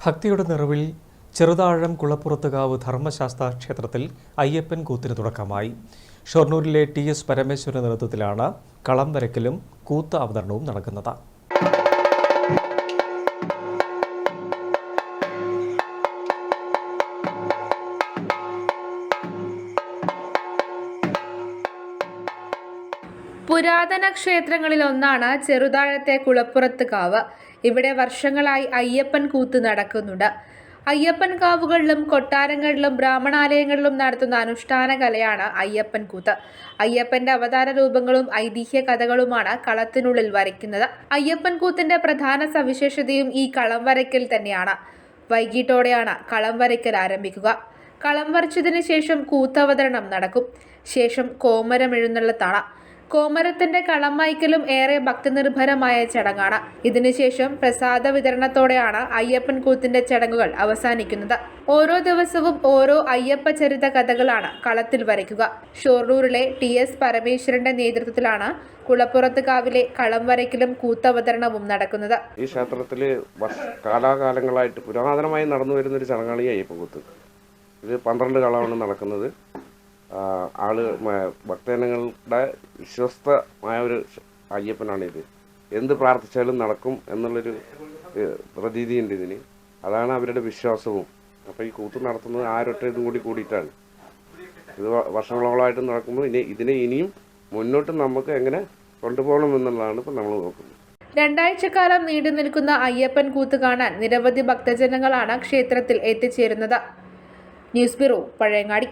ഭക്തിയുടെ നിറവിൽ ചെറുതാഴം കുളപ്പുറത്തുകാവ് ധർമ്മശാസ്ത്ര ക്ഷേത്രത്തിൽ അയ്യപ്പൻ കൂത്തിന് തുടക്കമായി. ഷൊർണൂരിലെ TS പരമേശ്വരന്റെ നേതൃത്വത്തിലാണ് കളം വരയ്ക്കലും കൂത്ത് അവതരണവും നടക്കുന്നത്. പുരാതന ക്ഷേത്രങ്ങളിലൊന്നാണ് ചെറുതാഴത്തെ കുളപ്പുറത്ത് കാവ്. ഇവിടെ വർഷങ്ങളായി അയ്യപ്പൻ കൂത്ത് നടക്കുന്നുണ്ട്. അയ്യപ്പൻ കാവുകളിലും കൊട്ടാരങ്ങളിലും ബ്രാഹ്മണാലയങ്ങളിലും നടത്തുന്ന അനുഷ്ഠാന കലയാണ് അയ്യപ്പൻ കൂത്ത്. അയ്യപ്പന്റെ അവതാര രൂപങ്ങളും ഐതിഹ്യ കഥകളുമാണ് കളത്തിനുള്ളിൽ വരയ്ക്കുന്നത്. അയ്യപ്പൻ കൂത്തിന്റെ പ്രധാന സവിശേഷതയും ഈ കളം വരയ്ക്കൽ തന്നെയാണ്. വൈകിട്ടോടെയാണ് കളം വരയ്ക്കൽ ആരംഭിക്കുക. കളം വരച്ചതിന് ശേഷം കൂത്തവതരണം നടക്കും. ശേഷം കോമരം എഴുന്നള്ളത്താണ്. കോമരത്തിന്റെ കളം വായിക്കലും ഏറെ ഭക്തിനിർഭരമായ ചടങ്ങാണ്. ഇതിനുശേഷം പ്രസാദ വിതരണത്തോടെയാണ് അയ്യപ്പൻ കൂത്തിന്റെ ചടങ്ങുകൾ അവസാനിക്കുന്നത്. ഓരോ ദിവസവും ഓരോ അയ്യപ്പ ചരിത കഥകളാണ് കളത്തിൽ വരയ്ക്കുക. ഷൊർണൂരിലെ TS പരമേശ്വരന്റെ നേതൃത്വത്തിലാണ് കുളപ്പുറത്ത് കാവിലെ കളം വരയ്ക്കലും കൂത്തവതരണവും നടക്കുന്നത്. ഈ ക്ഷേത്രത്തിൽ കാലാകാലങ്ങളായിട്ട് പുരാതനമായി നടന്നു വരുന്ന ഒരു ചടങ്ങാണ് ഈ അയ്യപ്പൻ കൂത്ത്. ഇത് 12 കളമാണ് നടക്കുന്നത്. ഭക്തജനങ്ങളുടെ വിശ്വസ്തമായ ഒരു അയ്യപ്പനാണിത്. എന്ത് പ്രാർത്ഥിച്ചാലും നടക്കും എന്നുള്ളൊരു പ്രതീതിയുണ്ട് ഇതിന്. അതാണ് അവരുടെ വിശ്വാസവും. അപ്പോൾ ഈ കൂത്ത് നടത്തുന്നത് ഇതും കൂടി കൂടിയിട്ടാണ്. ഇത് വർഷങ്ങളോളമായിട്ട് നടക്കുമ്പോൾ ഇതിനെ ഇനിയും മുന്നോട്ട് നമുക്ക് എങ്ങനെ കൊണ്ടുപോകണം എന്നുള്ളതാണ് ഇപ്പോൾ നമ്മൾ നോക്കുന്നത്. 2 ആഴ്ചക്കാലം നീണ്ടു നിൽക്കുന്ന അയ്യപ്പൻ കൂത്ത് കാണാൻ നിരവധി ഭക്തജനങ്ങളാണ് ക്ഷേത്രത്തിൽ എത്തിച്ചേരുന്നത്. News bureau, Pazhayangadi.